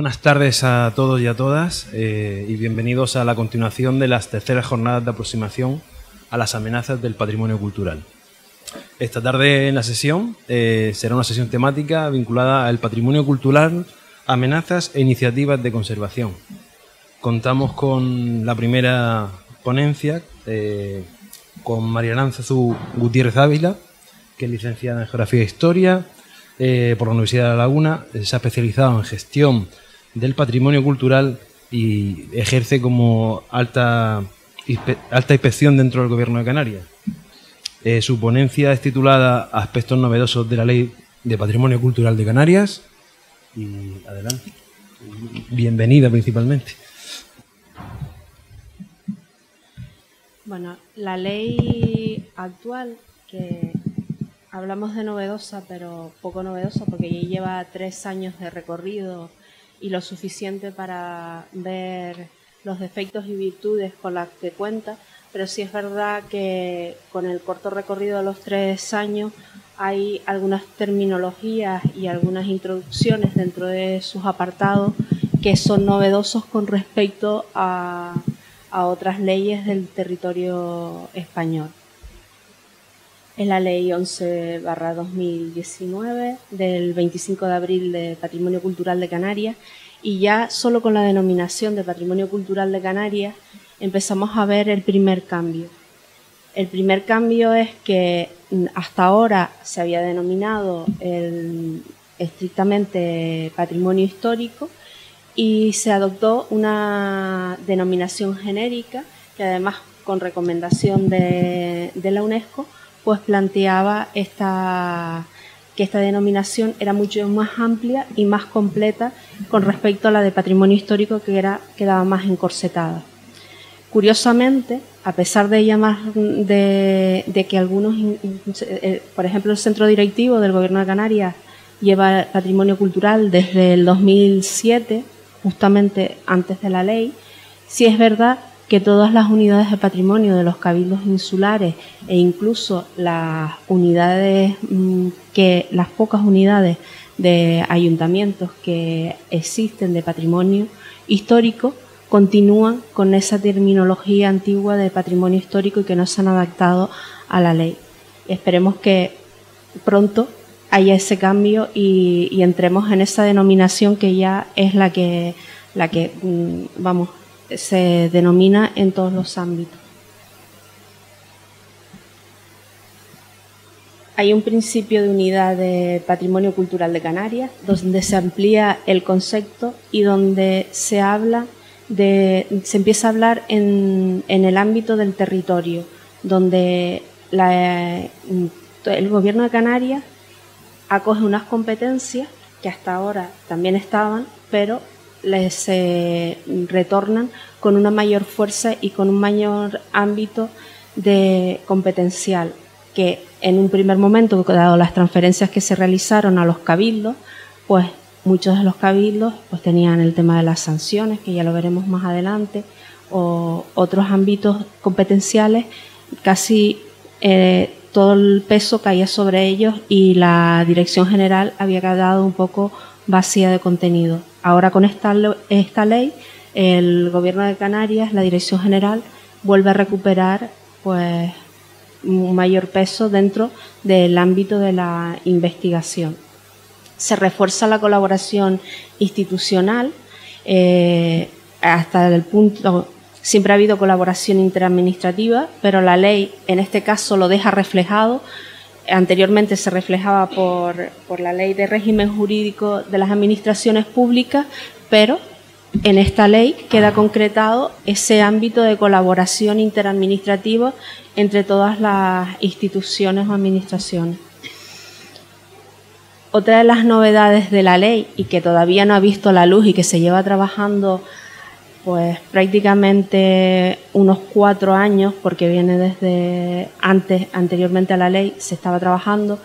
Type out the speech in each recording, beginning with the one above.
Buenas tardes a todos y a todas y bienvenidos a la continuación de las terceras jornadas de aproximación a las amenazas del patrimonio cultural. Esta tarde en la sesión será una sesión temática vinculada al patrimonio cultural, amenazas e iniciativas de conservación. Contamos con la primera ponencia con María Aránzazu Gutiérrez Ávila, que es licenciada en Geografía e Historia por la Universidad de La Laguna, se ha especializado en gestión del patrimonio cultural y ejerce como alta inspección dentro del Gobierno de Canarias. Su ponencia es titulada Aspectos novedosos de la Ley de Patrimonio Cultural de Canarias. Y adelante. Bienvenida principalmente. Bueno, la ley actual, que hablamos de novedosa, pero poco novedosa, porque ya lleva 3 años de recorrido y lo suficiente para ver los defectos y virtudes con las que cuenta, pero sí es verdad que con el corto recorrido de los 3 años hay algunas terminologías y algunas introducciones dentro de sus apartados que son novedosos con respecto a otras leyes del territorio español. Es la Ley 11/2019 del 25 de abril de Patrimonio Cultural de Canarias, y ya solo con la denominación de Patrimonio Cultural de Canarias empezamos a ver el primer cambio. El primer cambio es que hasta ahora se había denominado estrictamente patrimonio histórico y se adoptó una denominación genérica que, además, con recomendación de la UNESCO, pues planteaba que esta denominación era mucho más amplia y más completa con respecto a la de patrimonio histórico, que quedaba más encorsetada. Curiosamente, a pesar de que algunos, por ejemplo, el centro directivo del Gobierno de Canarias lleva patrimonio cultural desde el 2007, justamente antes de la ley, sí es verdad que todas las unidades de patrimonio de los cabildos insulares e incluso las pocas unidades de ayuntamientos que existen de patrimonio histórico continúan con esa terminología antigua de patrimonio histórico y que no se han adaptado a la ley. Esperemos que pronto haya ese cambio y entremos en esa denominación que ya es la que se denomina en todos los ámbitos. Hay un principio de unidad de patrimonio cultural de Canarias, donde se amplía el concepto y donde se empieza a hablar en el ámbito del territorio, donde el Gobierno de Canarias acoge unas competencias que hasta ahora también estaban, pero les retornan con una mayor fuerza y con un mayor ámbito de competencial, que en un primer momento, dado las transferencias que se realizaron a los cabildos, pues muchos de los cabildos pues tenían el tema de las sanciones, que ya lo veremos más adelante, o otros ámbitos competenciales, casi todo el peso caía sobre ellos y la Dirección General había quedado un poco vacía de contenido. Ahora, con esta ley, el Gobierno de Canarias, la Dirección General, vuelve a recuperar pues un mayor peso dentro del ámbito de la investigación. Se refuerza la colaboración institucional hasta el punto. Siempre ha habido colaboración interadministrativa, pero la ley en este caso lo deja reflejado. Anteriormente se reflejaba por la Ley de Régimen Jurídico de las Administraciones Públicas, pero en esta ley queda concretado ese ámbito de colaboración interadministrativa entre todas las instituciones o administraciones. Otra de las novedades de la ley, y que todavía no ha visto la luz y que se lleva trabajando pues prácticamente unos 4 años, porque viene desde anteriormente a la ley, se estaba trabajando.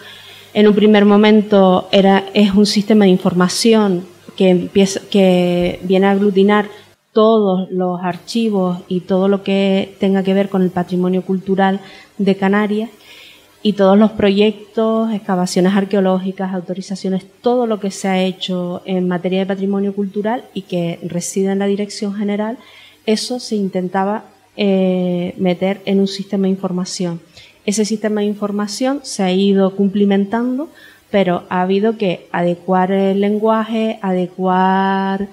En un primer momento es un sistema de información que viene a aglutinar todos los archivos y todo lo que tenga que ver con el patrimonio cultural de Canarias, y todos los proyectos, excavaciones arqueológicas, autorizaciones, todo lo que se ha hecho en materia de patrimonio cultural y que reside en la Dirección General, eso se intentaba meter en un sistema de información. Ese sistema de información se ha ido cumplimentando, pero ha habido que adecuar el lenguaje, adecuar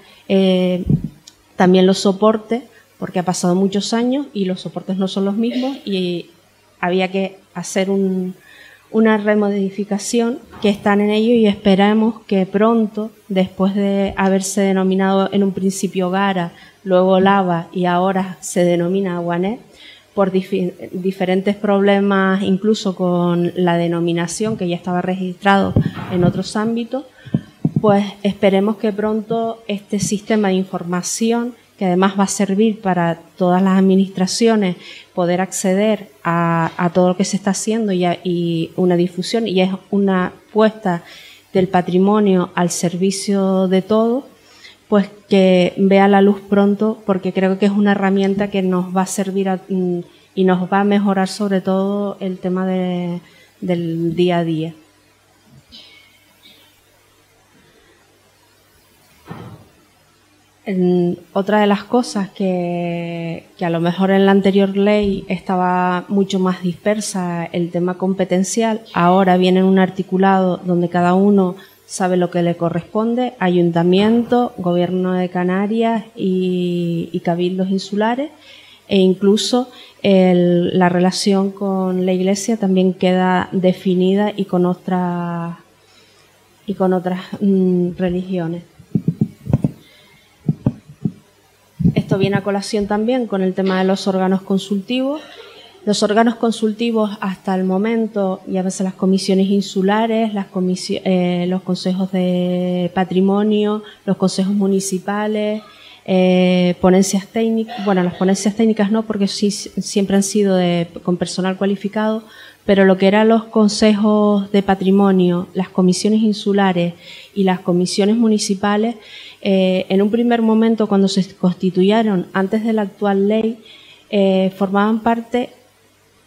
también los soportes, porque ha pasado muchos años y los soportes no son los mismos y había que hacer una remodificación, que están en ello, y esperamos que pronto, después de haberse denominado en un principio Gara, luego Lava y ahora se denomina Aguanet, por diferentes problemas, incluso con la denominación que ya estaba registrado en otros ámbitos, pues esperemos que pronto este sistema de información, que además va a servir para todas las administraciones poder acceder a todo lo que se está haciendo y una difusión, y es una puesta del patrimonio al servicio de todos, pues que vea la luz pronto, porque creo que es una herramienta que nos va a servir y nos va a mejorar sobre todo el tema del día a día. Otra de las cosas que a lo mejor en la anterior ley estaba mucho más dispersa, el tema competencial, ahora viene en un articulado donde cada uno sabe lo que le corresponde: Ayuntamiento, Gobierno de Canarias y cabildos insulares, e incluso la relación con la Iglesia también queda definida y con otras religiones. Esto viene a colación también con el tema de los órganos consultivos. Los órganos consultivos hasta el momento, ya ves, las comisiones insulares, los consejos de patrimonio, los consejos municipales, ponencias técnicas. Bueno, las ponencias técnicas no, porque sí siempre han sido con personal cualificado, pero lo que eran los consejos de patrimonio, las comisiones insulares y las comisiones municipales, en un primer momento, cuando se constituyeron antes de la actual ley, formaban parte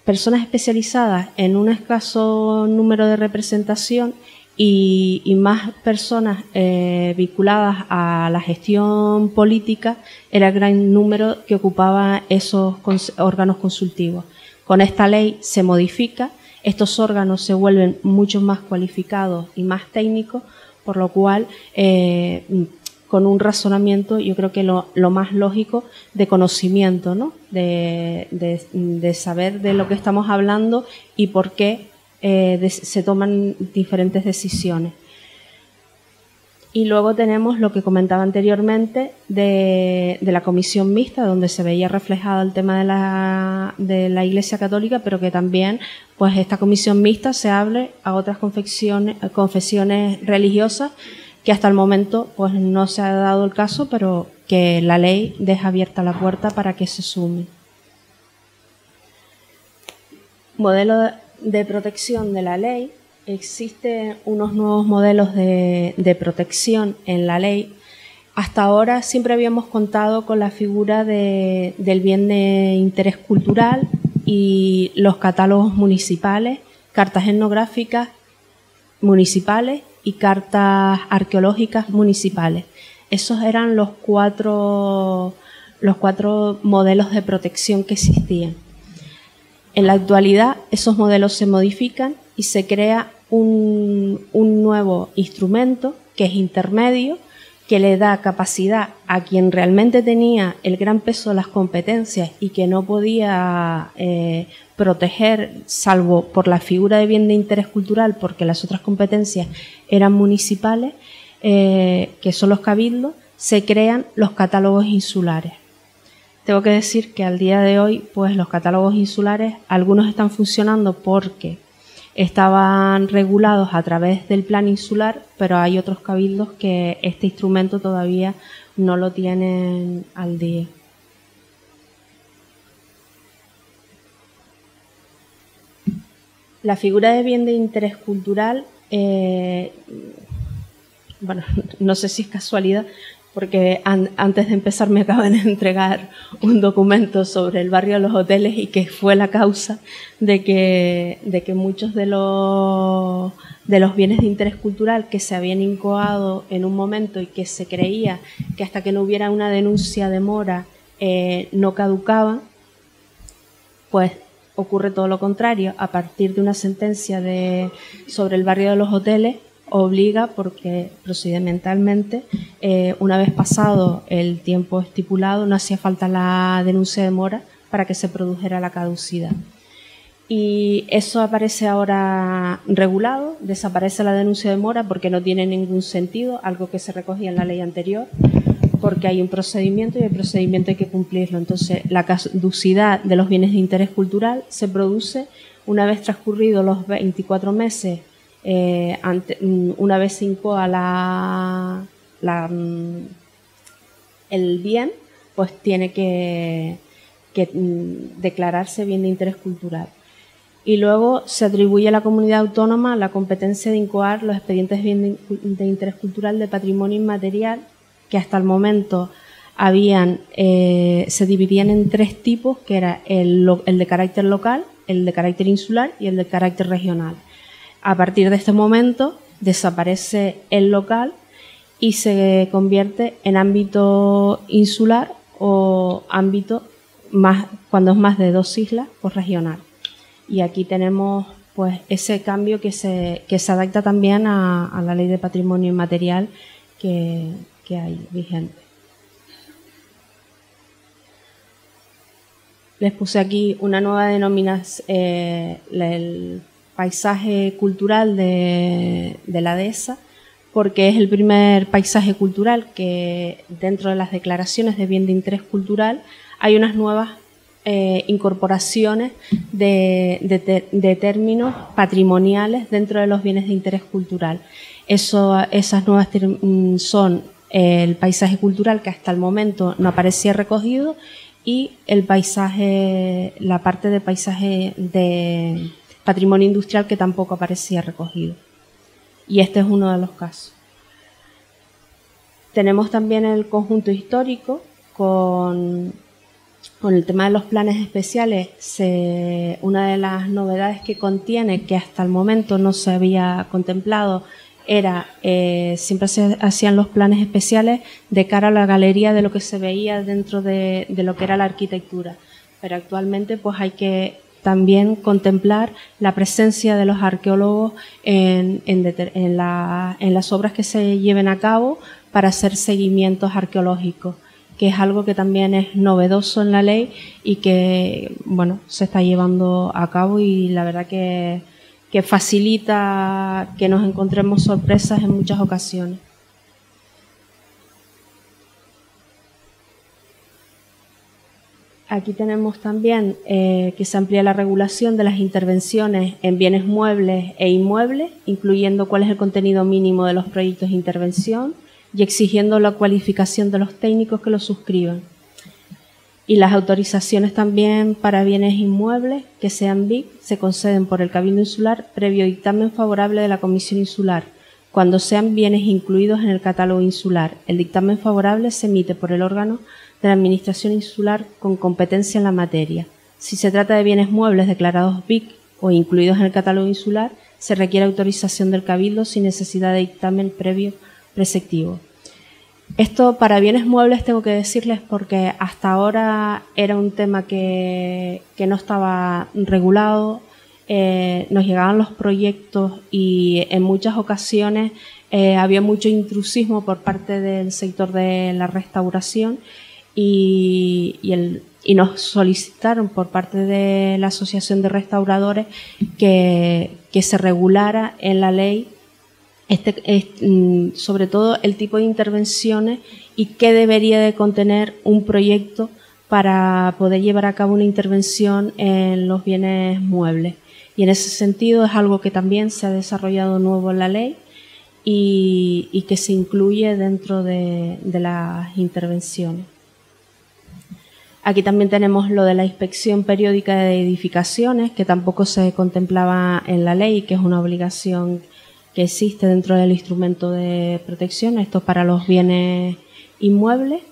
personas especializadas en un escaso número de representación y más personas vinculadas a la gestión política era el gran número que ocupaba esos órganos consultivos. Con esta ley se modifica, estos órganos se vuelven mucho más cualificados y más técnicos, por lo cual con un razonamiento, yo creo que lo más lógico de conocimiento, ¿no? De saber de lo que estamos hablando y por qué se toman diferentes decisiones. Y luego tenemos lo que comentaba anteriormente de la comisión mixta, donde se veía reflejado el tema de la Iglesia Católica, pero que también pues esta comisión mixta se abre a otras confesiones religiosas, que hasta el momento pues no se ha dado el caso, pero que la ley deja abierta la puerta para que se sumen. Modelo de protección de la ley. Existen unos nuevos modelos de protección en la ley. Hasta ahora siempre habíamos contado con la figura del bien de interés cultural y los catálogos municipales, cartas etnográficas municipales y cartas arqueológicas municipales. Esos eran los cuatro modelos de protección que existían. En la actualidad esos modelos se modifican y se crea un nuevo instrumento que es intermedio, que le da capacidad a quien realmente tenía el gran peso de las competencias y que no podía proteger, salvo por la figura de bien de interés cultural, porque las otras competencias eran municipales, que son los cabildos, se crean los catálogos insulares. Tengo que decir que al día de hoy, pues los catálogos insulares, algunos están funcionando porque estaban regulados a través del plan insular, pero hay otros cabildos que este instrumento todavía no lo tienen al día. La figura de bien de interés cultural, bueno, no sé si es casualidad, porque antes de empezar me acaban de entregar un documento sobre el barrio de los hoteles y que fue la causa de que muchos de los bienes de interés cultural que se habían incoado en un momento y que se creía que hasta que no hubiera una denuncia de mora no caducaban, pues ocurre todo lo contrario. A partir de una sentencia sobre el barrio de los hoteles, obliga, porque procedimentalmente, una vez pasado el tiempo estipulado, no hacía falta la denuncia de mora para que se produjera la caducidad. Y eso aparece ahora regulado, desaparece la denuncia de mora porque no tiene ningún sentido, algo que se recogía en la ley anterior, porque hay un procedimiento y el procedimiento hay que cumplirlo. Entonces, la caducidad de los bienes de interés cultural se produce una vez transcurridos los 24 meses. Una vez se incoa el bien, pues tiene que declararse bien de interés cultural. Y luego se atribuye a la comunidad autónoma la competencia de incoar los expedientes de bien de interés cultural de patrimonio inmaterial, que hasta el momento se dividían en 3 tipos, que era el de carácter local, el de carácter insular y el de carácter regional. A partir de este momento desaparece el local y se convierte en ámbito insular o ámbito, cuando es más de 2 islas, pues regional. Y aquí tenemos pues ese cambio que se adapta también a la ley de patrimonio inmaterial que hay vigente. Les puse aquí una nueva denominación, el paisaje cultural de la dehesa, porque es el primer paisaje cultural que dentro de las declaraciones de bien de interés cultural hay unas nuevas incorporaciones de términos patrimoniales dentro de los bienes de interés cultural. Esas nuevas son el paisaje cultural, que hasta el momento no aparecía recogido, y el paisaje, la parte de paisaje de patrimonio industrial, que tampoco aparecía recogido. Y este es uno de los casos. Tenemos también el conjunto histórico con el tema de los planes especiales. Una de las novedades que contiene, que hasta el momento no se había contemplado, era siempre se hacían los planes especiales de cara a la galería de lo que se veía dentro de lo que era la arquitectura. Pero actualmente pues hay que también contemplar la presencia de los arqueólogos en las obras que se lleven a cabo para hacer seguimientos arqueológicos, que es algo que también es novedoso en la ley y que bueno, se está llevando a cabo, y la verdad que facilita que nos encontremos sorpresas en muchas ocasiones. Aquí tenemos también que se amplía la regulación de las intervenciones en bienes muebles e inmuebles, incluyendo cuál es el contenido mínimo de los proyectos de intervención y exigiendo la cualificación de los técnicos que los suscriban. Y las autorizaciones también para bienes inmuebles que sean BIC se conceden por el Cabildo Insular previo dictamen favorable de la Comisión Insular, cuando sean bienes incluidos en el catálogo insular. El dictamen favorable se emite por el órgano de la Administración Insular con competencia en la materia. Si se trata de bienes muebles declarados BIC o incluidos en el catálogo insular, se requiere autorización del Cabildo sin necesidad de dictamen previo preceptivo. Esto para bienes muebles tengo que decirles porque hasta ahora era un tema que no estaba regulado. Nos llegaban los proyectos y en muchas ocasiones había mucho intrusismo por parte del sector de la restauración y nos solicitaron por parte de la Asociación de Restauradores que se regulara en la ley sobre todo el tipo de intervenciones y qué debería de contener un proyecto para poder llevar a cabo una intervención en los bienes muebles. Y en ese sentido es algo que también se ha desarrollado nuevo en la ley y que se incluye dentro de las intervenciones. Aquí también tenemos lo de la inspección periódica de edificaciones, que tampoco se contemplaba en la ley, que es una obligación que existe dentro del instrumento de protección. Esto para los bienes inmuebles.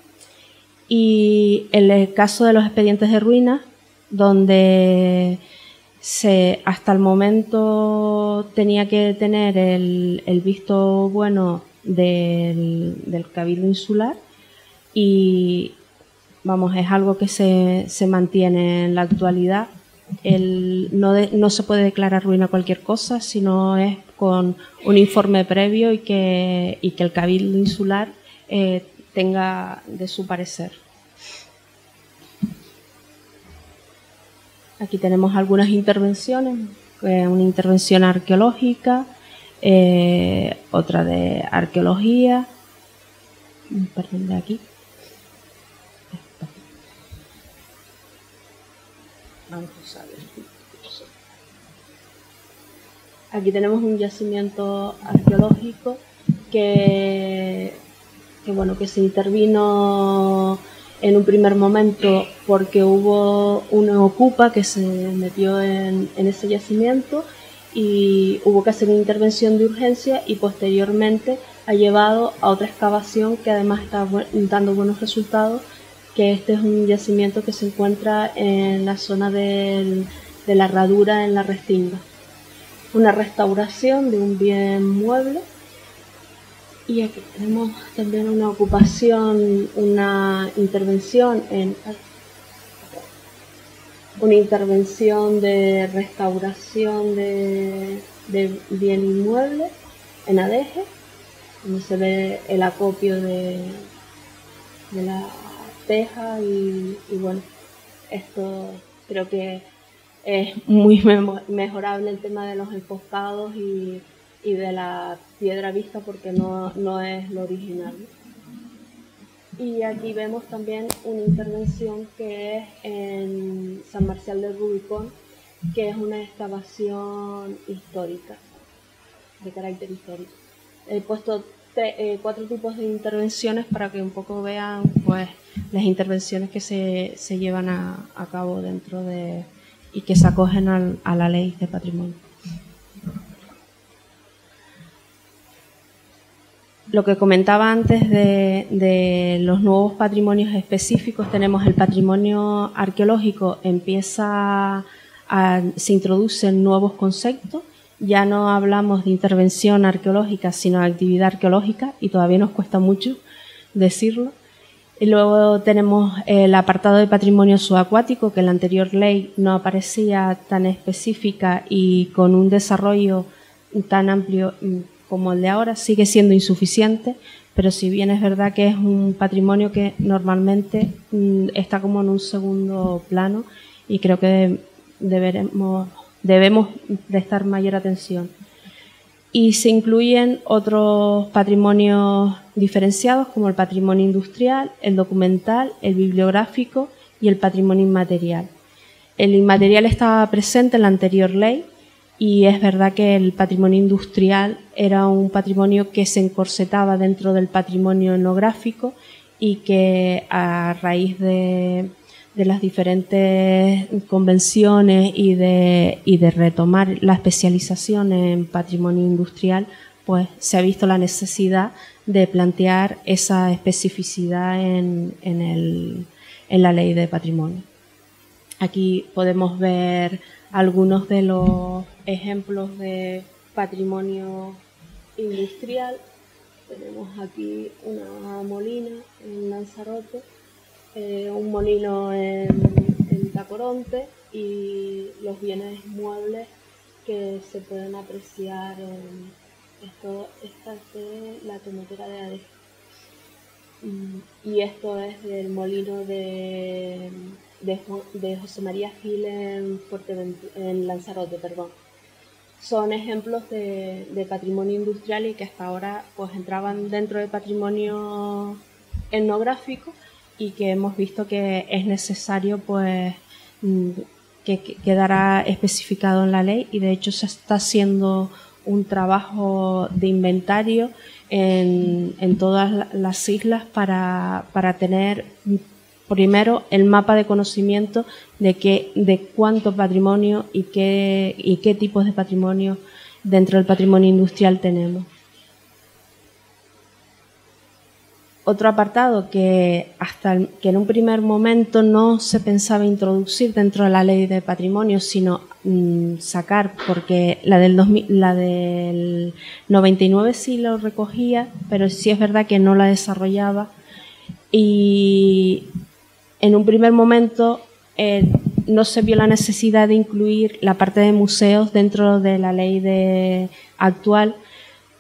Y en el caso de los expedientes de ruinas, donde hasta el momento tenía que tener el visto bueno del Cabildo Insular, y vamos, es algo que se mantiene en la actualidad. No se puede declarar ruina cualquier cosa, sino es con un informe previo y que el Cabildo Insular tenga de su parecer. Aquí tenemos algunas intervenciones, una intervención arqueológica, otra de arqueología, perdón, de aquí. Vamos a usar aquí tenemos un yacimiento arqueológico que se intervino en un primer momento porque hubo una ocupa que se metió en ese yacimiento y hubo que hacer una intervención de urgencia, y posteriormente ha llevado a otra excavación que además está dando buenos resultados, que este es un yacimiento que se encuentra en la zona de la herradura en la Restinga. Una restauración de un bien mueble. Y aquí tenemos también una ocupación, una intervención de restauración de bien inmueble en Adeje, donde se ve el acopio de la teja y bueno, esto creo que es muy mejorable el tema de los enfocados y de la piedra vista, porque no es lo original. Y aquí vemos también una intervención que es en San Marcial del Rubicón, que es una excavación histórica, de carácter histórico. He puesto 4 tipos de intervenciones para que un poco vean pues las intervenciones que se llevan a cabo dentro de y que se acogen a la ley de patrimonio. Lo que comentaba antes de los nuevos patrimonios específicos, tenemos el patrimonio arqueológico, se introducen nuevos conceptos. Ya no hablamos de intervención arqueológica, sino de actividad arqueológica, y todavía nos cuesta mucho decirlo. Y luego tenemos el apartado de patrimonio subacuático, que en la anterior ley no aparecía tan específica y con un desarrollo tan amplio como el de ahora. Sigue siendo insuficiente, pero si bien es verdad que es un patrimonio que normalmente está como en un segundo plano, y creo que debemos prestar mayor atención. Y se incluyen otros patrimonios diferenciados, como el patrimonio industrial, el documental, el bibliográfico y el patrimonio inmaterial. El inmaterial estaba presente en la anterior ley, y es verdad que el patrimonio industrial era un patrimonio que se encorsetaba dentro del patrimonio etnográfico, y que a raíz de las diferentes convenciones y de retomar la especialización en patrimonio industrial, pues se ha visto la necesidad de plantear esa especificidad en la ley de patrimonio. Aquí podemos ver algunos de los ejemplos de patrimonio industrial. Tenemos aquí una molina en Lanzarote, un molino en Tacoronte, y los bienes muebles que se pueden apreciar esta es de la tomatera de Adeje, y esto es del molino de José María Gil en Lanzarote, perdón. Son ejemplos de patrimonio industrial, y que hasta ahora pues entraban dentro del patrimonio etnográfico, y que hemos visto que es necesario pues que quedara especificado en la ley, y de hecho se está haciendo un trabajo de inventario en todas las islas para tener primero el mapa de conocimiento de cuánto patrimonio y qué tipos de patrimonio dentro del patrimonio industrial tenemos. Otro apartado que que en un primer momento no se pensaba introducir dentro de la ley de patrimonio, sino sacar, porque la del 99 sí lo recogía, pero sí es verdad que no la desarrollaba, y en un primer momento no se vio la necesidad de incluir la parte de museos dentro de la ley actual,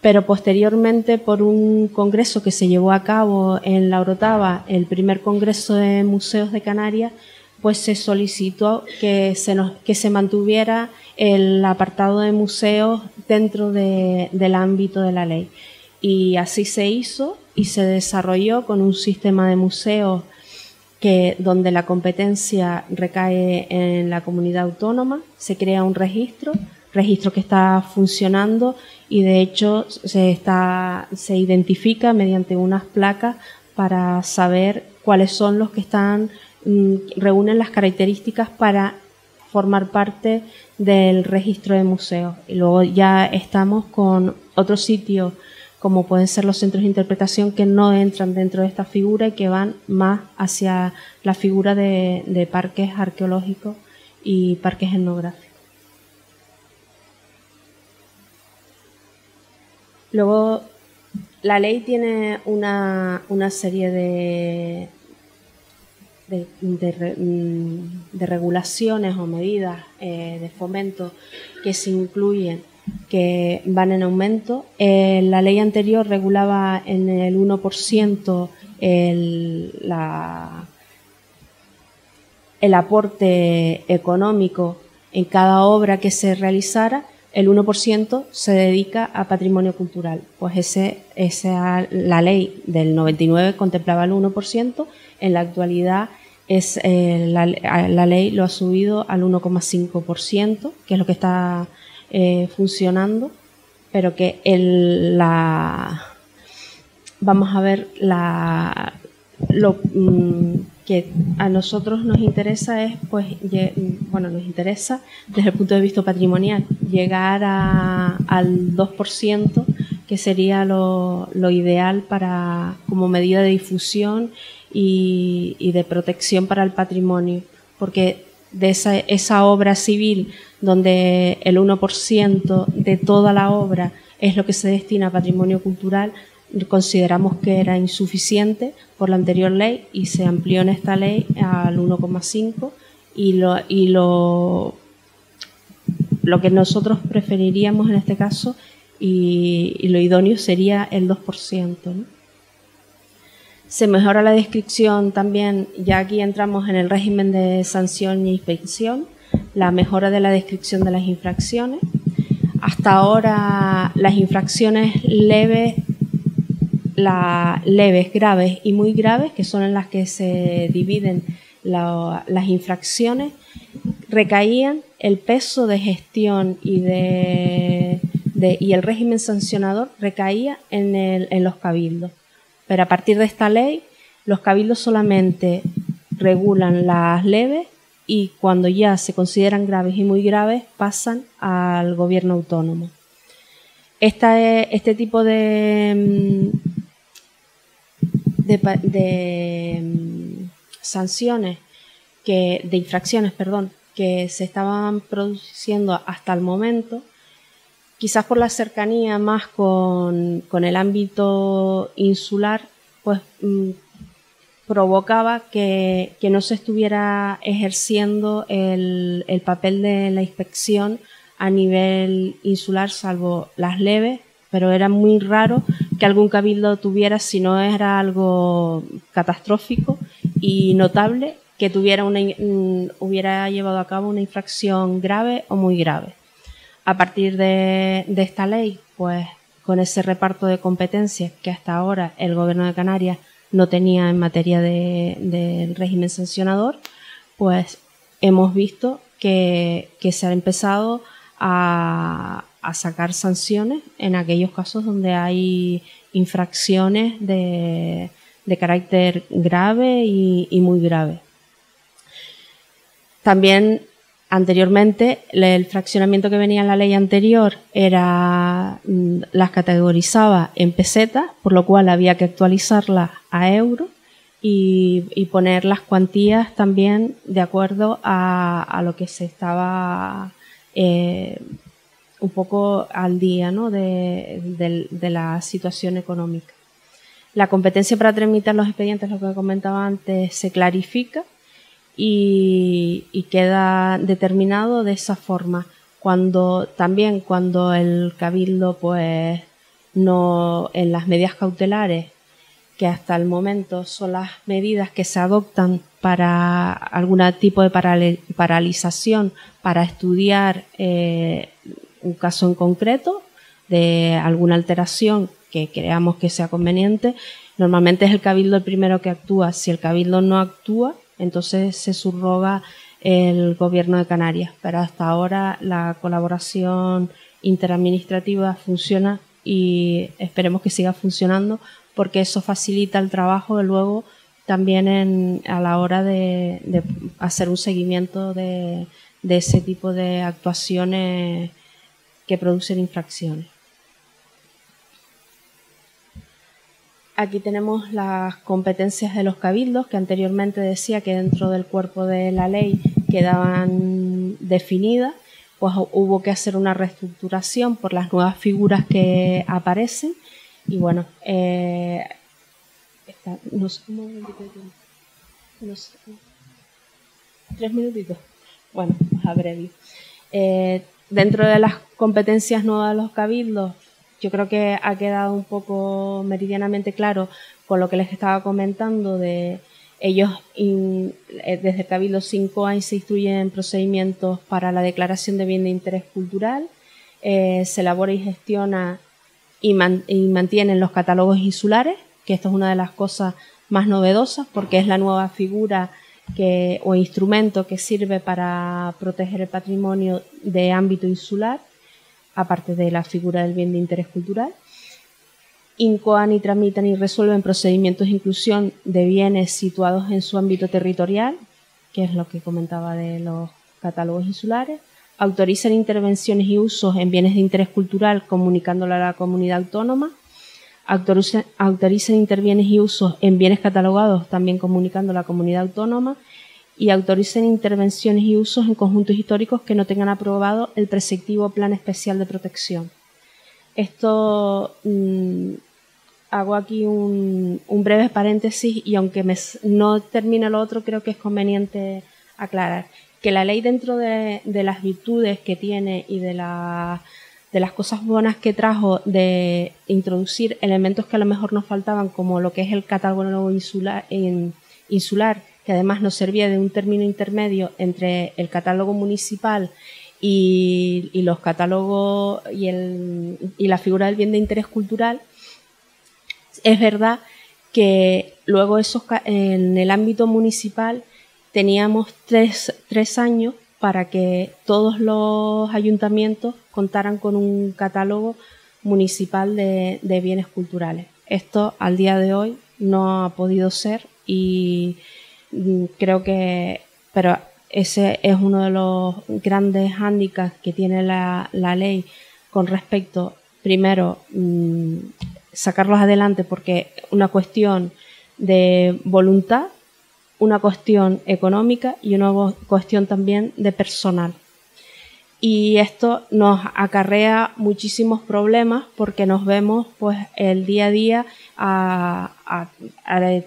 pero posteriormente, por un congreso que se llevó a cabo en la Orotava, el primer congreso de museos de Canarias, pues se solicitó que se mantuviera el apartado de museos dentro del ámbito de la ley. Y así se hizo y se desarrolló con un sistema de museos donde la competencia recae en la comunidad autónoma. Se crea un registro que está funcionando, y de hecho se identifica mediante unas placas para saber cuáles son los que reúnen las características para formar parte del registro de museos. Y luego ya estamos con otros sitios, como pueden ser los centros de interpretación, que no entran dentro de esta figura y que van más hacia la figura de parques arqueológicos y parques etnográficos. Luego, la ley tiene una serie de regulaciones o medidas de fomento que se incluyen, que van en aumento. La ley anterior regulaba en el 1% el aporte económico en cada obra que se realizara. El 1% se dedica a patrimonio cultural. Pues la ley del 99 contemplaba el 1%, en la actualidad la ley lo ha subido al 1,5%, que es lo que está funcionando, pero que vamos a ver, lo que a nosotros nos interesa es, pues, nos interesa desde el punto de vista patrimonial llegar al 2%, que sería lo ideal como medida de difusión y de protección para el patrimonio, porque de esa obra civil donde el 1% de toda la obra es lo que se destina a patrimonio cultural, consideramos que era insuficiente por la anterior ley, y se amplió en esta ley al 1,5%, y lo que nosotros preferiríamos en este caso y lo idóneo sería el 2%, ¿no? Se mejora la descripción también, ya aquí entramos en el régimen de sanción y inspección, la mejora de la descripción de las infracciones. Hasta ahora las infracciones leves, graves y muy graves, que son en las que se dividen las infracciones, recaían el peso de gestión y el régimen sancionador recaía en los cabildos. Pero a partir de esta ley, los cabildos solamente regulan las leves, y cuando ya se consideran graves y muy graves pasan al gobierno autónomo. Este tipo de infracciones, que se estaban produciendo hasta el momento, quizás por la cercanía más con el ámbito insular, pues provocaba que no se estuviera ejerciendo el papel de la inspección a nivel insular, salvo las leves, pero era muy raro que algún cabildo tuviera, si no era algo catastrófico y notable, que hubiera llevado a cabo una infracción grave o muy grave. A partir de esta ley, pues con ese reparto de competencias que hasta ahora el Gobierno de Canarias no tenía en materia del régimen sancionador, pues hemos visto que se ha empezado a sacar sanciones en aquellos casos donde hay infracciones de carácter grave y muy grave. También, anteriormente, el fraccionamiento que venía en la ley anterior las categorizaba en pesetas, por lo cual había que actualizarlas a euros y poner las cuantías también de acuerdo a lo que se estaba un poco al día, ¿no? de la situación económica. La competencia para tramitar los expedientes, lo que comentaba antes, se clarifica y queda determinado de esa forma. Cuando el cabildo, pues, no, en las medidas cautelares, que hasta el momento son las medidas que se adoptan para algún tipo de paralización, para estudiar un caso en concreto de alguna alteración que creamos que sea conveniente, normalmente es el cabildo el primero que actúa. Si el cabildo no actúa, entonces se subroga el gobierno de Canarias. Pero hasta ahora la colaboración interadministrativa funciona y esperemos que siga funcionando, porque eso facilita el trabajo luego también a la hora de hacer un seguimiento de ese tipo de actuaciones que producen infracciones. Aquí tenemos las competencias de los cabildos, que anteriormente decía que dentro del cuerpo de la ley quedaban definidas. Pues hubo que hacer una reestructuración por las nuevas figuras que aparecen. Y bueno, no sé cómo no sé, 3 minutitos. Bueno, pues abrevio. Dentro de las competencias nuevas de los cabildos, yo creo que ha quedado un poco meridianamente claro con lo que les estaba comentando de ellos. Desde el Cabildo se incoan y se instruyen procedimientos para la declaración de bien de interés cultural, se elabora y gestiona y mantienen los catálogos insulares, que esto es una de las cosas más novedosas porque es la nueva figura o instrumento que sirve para proteger el patrimonio de ámbito insular, aparte de la figura del bien de interés cultural. Incoan y tramitan y resuelven procedimientos de inclusión de bienes situados en su ámbito territorial, que es lo que comentaba de los catálogos insulares. Autorizan intervenciones y usos en bienes de interés cultural comunicándolo a la comunidad autónoma. Autorizan intervenciones y usos en bienes catalogados también comunicando a la comunidad autónoma. Y autoricen intervenciones y usos en conjuntos históricos que no tengan aprobado el preceptivo Plan Especial de Protección. Esto, hago aquí un breve paréntesis y aunque no termine lo otro, creo que es conveniente aclarar que la ley, dentro de las virtudes que tiene y de las cosas buenas que trajo, de introducir elementos que a lo mejor nos faltaban, como lo que es el catálogo insular, que además nos servía de un término intermedio entre el catálogo municipal y los catálogos y la figura del bien de interés cultural. Es verdad que luego en el ámbito municipal teníamos tres años para que todos los ayuntamientos contaran con un catálogo municipal de bienes culturales. Esto al día de hoy no ha podido ser y creo que, pero ese es uno de los grandes hándicaps que tiene la ley con respecto, primero, sacarlos adelante porque una cuestión de voluntad, una cuestión económica y una cuestión también de personal. Y esto nos acarrea muchísimos problemas porque nos vemos pues el día a día a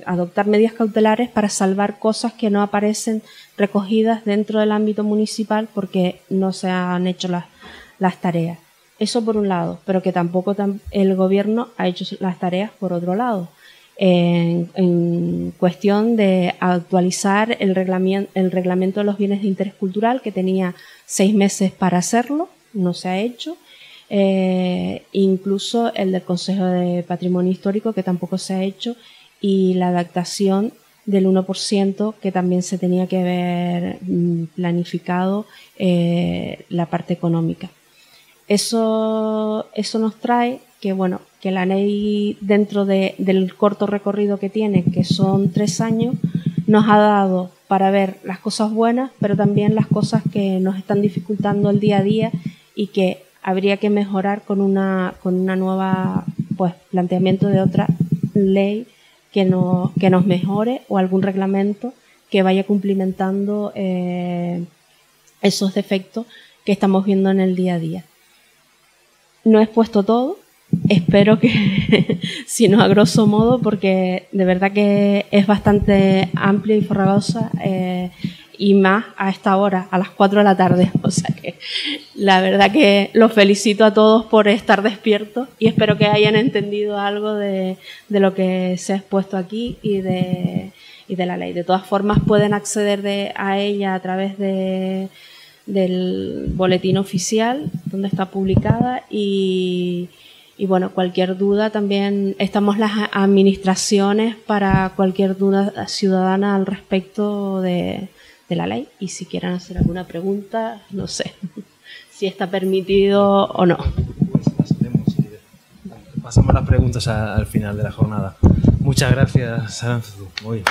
adoptar medidas cautelares para salvar cosas que no aparecen recogidas dentro del ámbito municipal porque no se han hecho las tareas. Eso por un lado, pero que tampoco el gobierno ha hecho las tareas por otro lado. En cuestión de actualizar el reglamento de los bienes de interés cultural, que tenía 6 meses para hacerlo, no se ha hecho. Incluso el del Consejo de Patrimonio Histórico, que tampoco se ha hecho, y la adaptación del 1%, que también se tenía que haber planificado la parte económica. Eso nos trae que, bueno, que la ley, dentro del corto recorrido que tiene, que son 3 años, nos ha dado para ver las cosas buenas, pero también las cosas que nos están dificultando el día a día y que habría que mejorar con una nueva, pues, planteamiento de otra ley que nos mejore, o algún reglamento que vaya cumplimentando esos defectos que estamos viendo en el día a día. No he expuesto todo, espero que, si no a grosso modo, porque de verdad que es bastante amplia y farragosa, y más a esta hora, a las 4 de la tarde. O sea que la verdad que los felicito a todos por estar despiertos y espero que hayan entendido algo de lo que se ha expuesto aquí y de la ley. De todas formas, pueden acceder a ella a través del boletín oficial, donde está publicada, y bueno, cualquier duda también estamos las administraciones para cualquier duda ciudadana al respecto de la ley, y si quieren hacer alguna pregunta, no sé si está permitido o no. Pasamos las preguntas al final de la jornada. Muchas gracias, Aránzazu. Muy bien.